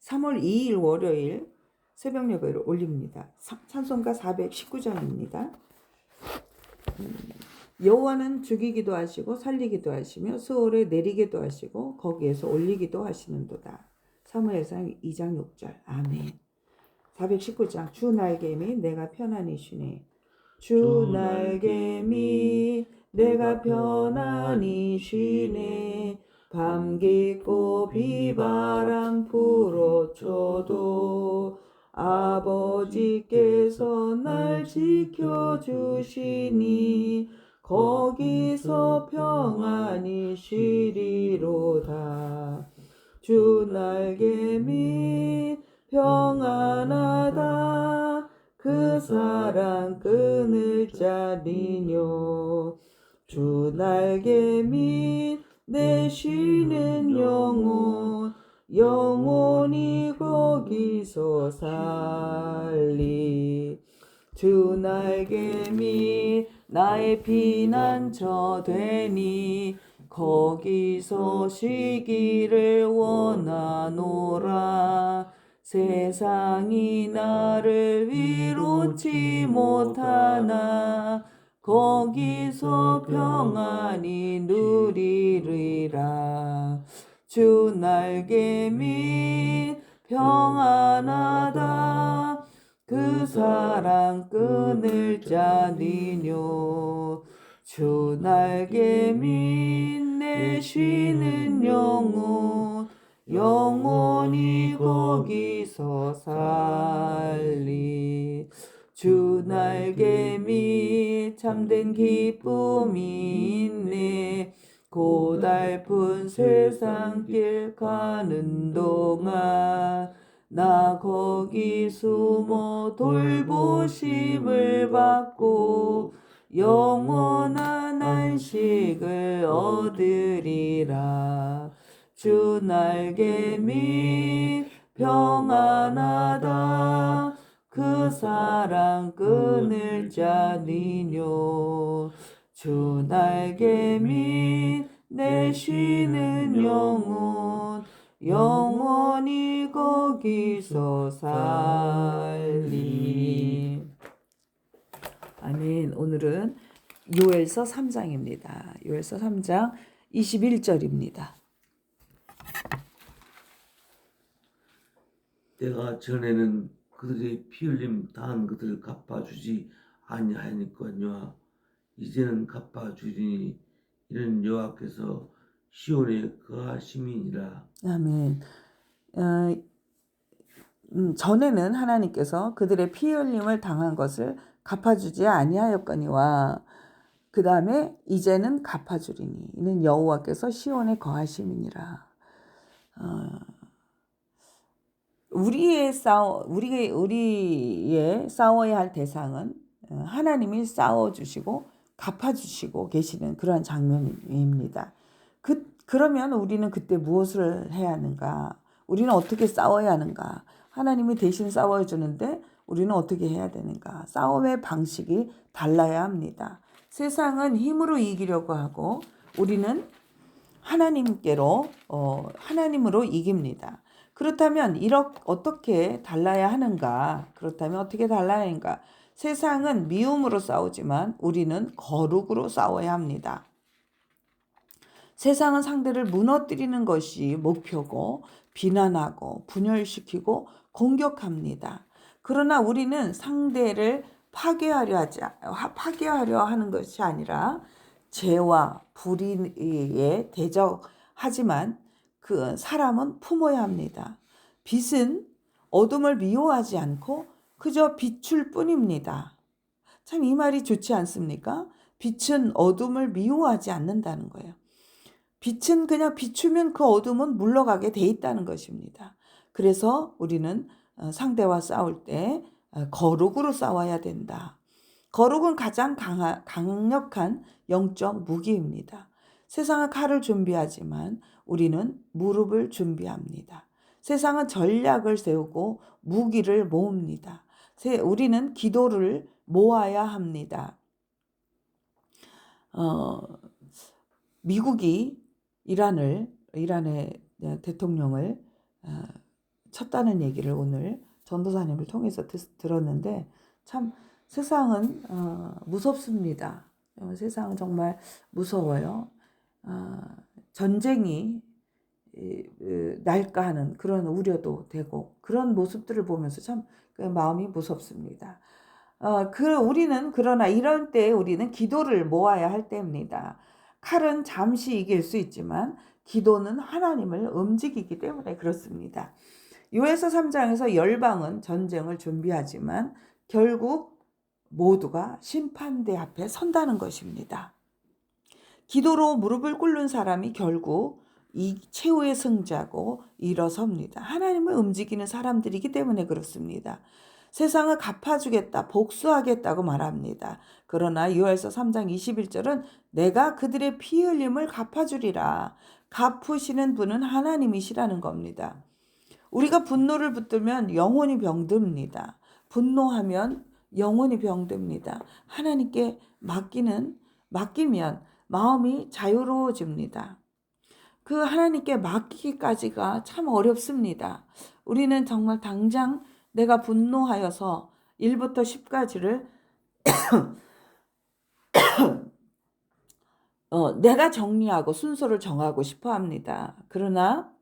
3월 2일 월요일 새벽 예배를 올립니다. 찬송가 419장입니다. 여호와는 죽이기도 하시고 살리기도 하시며 수월에 내리기도 하시고 거기에서 올리기도 하시는도다. 사무엘상 2장 6절. 아멘. 419장. 주 날개미 내가 편안히 쉬네. 주 날개미 내가 편안히 쉬네. 밤 깊고 비바람 불어쳐도 아버지께서 날 지켜주시니 거기서 평안히 쉬리로다. 주 날개미 평안하다. 그 사랑 끊을 자리뇨. 주 날개미 내 쉬는 영혼이 거기서 살리. 주 날개미 나의 피난처 되니 거기서 쉬기를 원하노라. 세상이 나를 위로치 못하나 거기서 평안히 누리리라. 주 날개미 평안하다. 그 사랑 끊을 자니뇨. 주 날개미 내 쉬는 영혼이 거기서 살리. 주 날개미 참된 기쁨이 있네. 고달픈 세상길 가는 동안 나 거기 숨어 돌보심을 받고 영원한 안식을 얻으리라. 주 날개미 평안하다. 그 사랑 끊을 자니뇨. 주 날개미 내 쉬는 영혼이 거기서 살리. 아멘. 오늘은 요엘서 3장입니다. 요엘서 3장 21절입니다. 내가 전에는 그들의 피 흘림 당한 그들을 갚아주지 아니하였거니와 이제는 갚아주리니 이는 여호와께서 시온에 거하심이니라. 아멘. 전에는 하나님께서 그들의 피 흘림을 당한 것을 갚아주지 아니하였거니와 그 다음에 이제는 갚아주리니 이는 여호와께서 시온에 거하심이니라. 우리의 싸워야 할 대상은 하나님이 싸워주시고 갚아주시고 계시는 그러한 장면입니다. 그러면 우리는 그때 무엇을 해야 하는가? 우리는 어떻게 싸워야 하는가? 하나님이 대신 싸워주는데 우리는 어떻게 해야 되는가? 싸움의 방식이 달라야 합니다. 세상은 힘으로 이기려고 하고 우리는 하나님으로 이깁니다. 그렇다면 어떻게 달라야 하는가? 그렇다면 어떻게 달라야 하는가? 세상은 미움으로 싸우지만 우리는 거룩으로 싸워야 합니다. 세상은 상대를 무너뜨리는 것이 목표고 비난하고 분열시키고 공격합니다. 그러나 우리는 상대를 파괴하려 하는 것이 아니라 죄와 불의에 대적하지만 그 사람은 품어야 합니다. 빛은 어둠을 미워하지 않고 그저 비출 뿐입니다. 참 이 말이 좋지 않습니까? 빛은 어둠을 미워하지 않는다는 거예요. 빛은 그냥 비추면 그 어둠은 물러가게 돼 있다는 것입니다. 그래서 우리는 상대와 싸울 때 거룩으로 싸워야 된다. 거룩은 가장 강력한 영적 무기입니다. 세상은 칼을 준비하지만 우리는 무릎을 준비합니다. 세상은 전략을 세우고 무기를 모읍니다. 우리는 기도를 모아야 합니다. 미국이 이란의 대통령을 쳤다는 얘기를 오늘 전도사님을 통해서 들었는데 참 세상은 무섭습니다. 세상은 정말 무서워요. 전쟁이 날까 하는 그런 우려도 되고 그런 모습들을 보면서 참 마음이 무섭습니다. 우리는 그러나 이럴 때 우리는 기도를 모아야 할 때입니다. 칼은 잠시 이길 수 있지만 기도는 하나님을 움직이기 때문에 그렇습니다. 요에서 3장에서 열방은 전쟁을 준비하지만 결국 모두가 심판대 앞에 선다는 것입니다. 기도로 무릎을 꿇는 사람이 결국 이 최후의 승자고 일어섭니다. 하나님을 움직이는 사람들이기 때문에 그렇습니다. 세상을 갚아주겠다, 복수하겠다고 말합니다. 그러나 요엘서 3장 21절은 내가 그들의 피 흘림을 갚아주리라. 갚으시는 분은 하나님이시라는 겁니다. 우리가 분노를 붙들면 영혼이 병듭니다. 분노하면 영혼이 병듭니다. 하나님께 맡기면 마음이 자유로워집니다. 그 하나님께 맡기기까지가 참 어렵습니다. 우리는 정말 당장 내가 분노하여서 1부터 10까지를 내가 정리하고 순서를 정하고 싶어 합니다. 그러나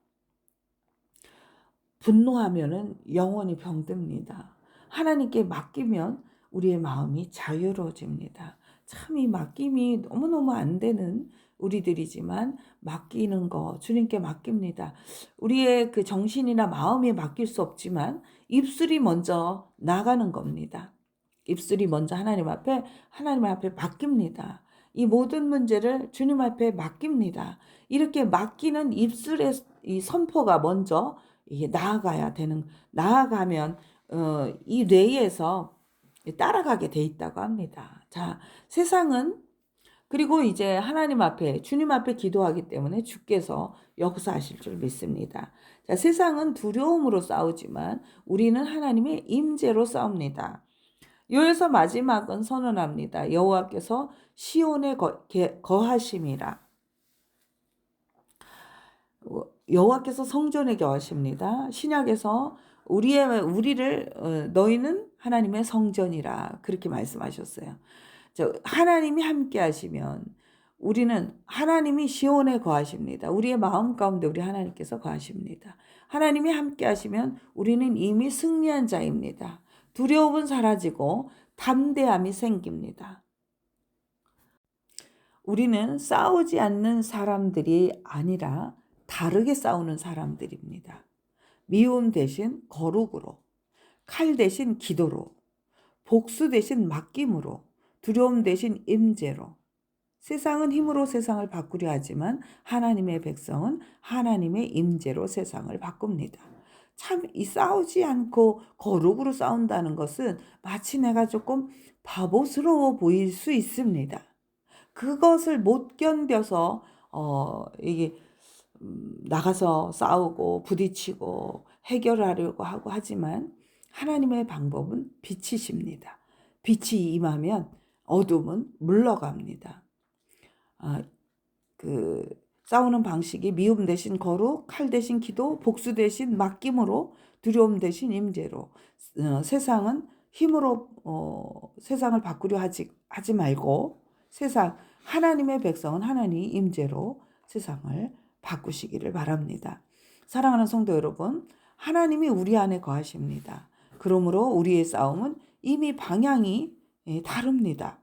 분노하면은 영혼이 병듭니다. 하나님께 맡기면 우리의 마음이 자유로워집니다. 참 이 맡김이 너무너무 안 되는 우리들이지만 맡기는 거 주님께 맡깁니다. 우리의 그 정신이나 마음이 맡길 수 없지만 입술이 먼저 나가는 겁니다. 입술이 먼저 하나님 앞에 맡깁니다. 이 모든 문제를 주님 앞에 맡깁니다. 이렇게 맡기는 입술의 이 선포가 먼저 이게 나아가면 이 뇌에서 따라가게 돼 있다고 합니다. 자, 세상은 그리고 이제 주님 앞에 기도하기 때문에 주께서 역사하실 줄 믿습니다. 자, 세상은 두려움으로 싸우지만 우리는 하나님의 임재로 싸웁니다. 요에서 마지막은 선언합니다. 여호와께서 시온에 거하심이라. 여호와께서 성전에 거하십니다. 신약에서 우리를 너희는 하나님의 성전이라 그렇게 말씀하셨어요. 하나님이 함께 하시면 우리는 하나님이 시온에 거하십니다. 우리의 마음 가운데 우리 하나님께서 거하십니다. 하나님이 함께 하시면 우리는 이미 승리한 자입니다. 두려움은 사라지고 담대함이 생깁니다. 우리는 싸우지 않는 사람들이 아니라 다르게 싸우는 사람들입니다. 미움 대신 거룩으로, 칼 대신 기도로, 복수 대신 맡김으로, 두려움 대신 임재로. 세상은 힘으로 세상을 바꾸려 하지만 하나님의 백성은 하나님의 임재로 세상을 바꿉니다. 참 이 싸우지 않고 거룩으로 싸운다는 것은 마치 내가 조금 바보스러워 보일 수 있습니다. 그것을 못 견뎌서 이게 나가서 싸우고 부딪히고 해결하려고 하고 하지만 하나님의 방법은 빛이십니다. 빛이 임하면 어둠은 물러갑니다. 싸우는 방식이 미움 대신 거룩, 칼 대신 기도, 복수 대신 맡김으로, 두려움 대신 임재로. 세상은 힘으로 세상을 바꾸려 하지 말고 하나님의 백성은 하나님의 임재로 세상을 바꾸시기를 바랍니다. 사랑하는 성도 여러분, 하나님이 우리 안에 거하십니다. 그러므로 우리의 싸움은 이미 방향이 다릅니다.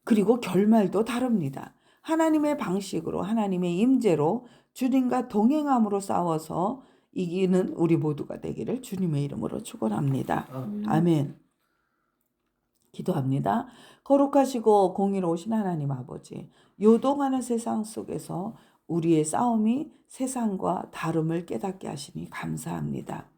그리고 결말도 다릅니다. 하나님의 방식으로 하나님의 임재로 주님과 동행함으로 싸워서 이기는 우리 모두가 되기를 주님의 이름으로 축원합니다. 아멘. 기도합니다. 거룩하시고 공의로우신 하나님 아버지, 요동하는 세상 속에서 우리의 싸움이 세상과 다름을 깨닫게 하시니 감사합니다.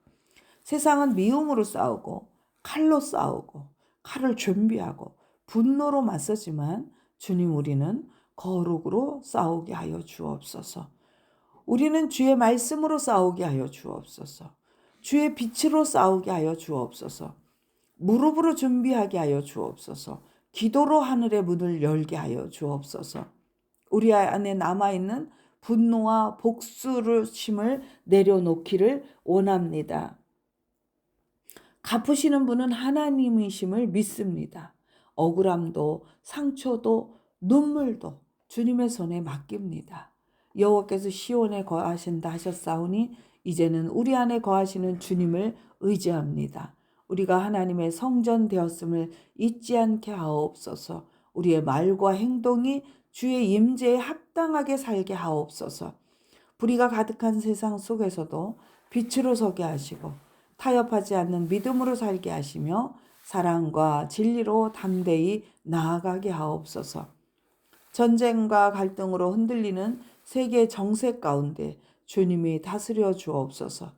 세상은 미움으로 싸우고 칼로 싸우고 칼을 준비하고 분노로 맞서지만 주님, 우리는 거룩으로 싸우게 하여 주옵소서. 우리는 주의 말씀으로 싸우게 하여 주옵소서. 주의 빛으로 싸우게 하여 주옵소서. 무릎으로 준비하게 하여 주옵소서. 기도로 하늘의 문을 열게 하여 주옵소서. 우리 안에 남아있는 분노와 복수심을 내려놓기를 원합니다. 갚으시는 분은 하나님이심을 믿습니다. 억울함도 상처도 눈물도 주님의 손에 맡깁니다. 여호와께서 시온에 거하신다 하셨사오니 이제는 우리 안에 거하시는 주님을 의지합니다. 우리가 하나님의 성전 되었음을 잊지 않게 하옵소서. 우리의 말과 행동이 주의 임재에 합당하게 살게 하옵소서. 불의가 가득한 세상 속에서도 빛으로 서게 하시고 타협하지 않는 믿음으로 살게 하시며 사랑과 진리로 담대히 나아가게 하옵소서. 전쟁과 갈등으로 흔들리는 세계 정세 가운데 주님이 다스려 주옵소서.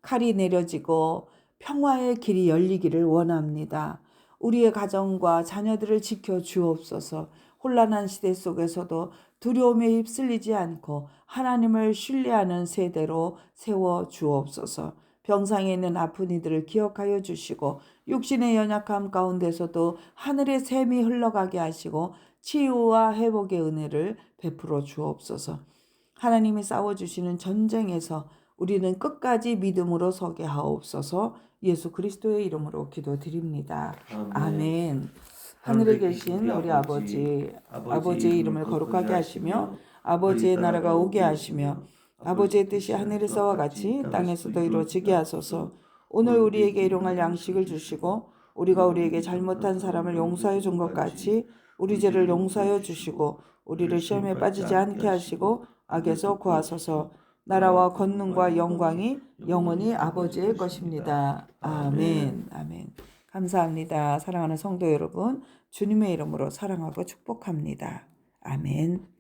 칼이 내려지고 평화의 길이 열리기를 원합니다. 우리의 가정과 자녀들을 지켜 주옵소서. 혼란한 시대 속에서도 두려움에 휩쓸리지 않고 하나님을 신뢰하는 세대로 세워 주옵소서. 병상에 있는 아픈 이들을 기억하여 주시고 육신의 연약함 가운데서도 하늘의 샘이 흘러가게 하시고 치유와 회복의 은혜를 베풀어 주옵소서. 하나님이 싸워주시는 전쟁에서 우리는 끝까지 믿음으로 서게 하옵소서. 예수 그리스도의 이름으로 기도드립니다. 아멘. 하늘에 계신 우리 아버지의 이름을 거룩하게 하시며 아버지의 나라가 오게 하시며 아버지의 뜻이 하늘에서와 같이 땅에서도 이루어지게 하소서. 오늘 우리에게 일용할 양식을 주시고 우리가 우리에게 잘못한 사람을 용서해 준 것 같이 우리 죄를 용서하여 주시고 우리를 시험에 빠지지 않게 하시고 악에서 구하소서. 나라와 권능과 영광이 영원히 아버지의 것입니다. 아멘. 아멘. 감사합니다. 사랑하는 성도 여러분, 주님의 이름으로 사랑하고 축복합니다. 아멘.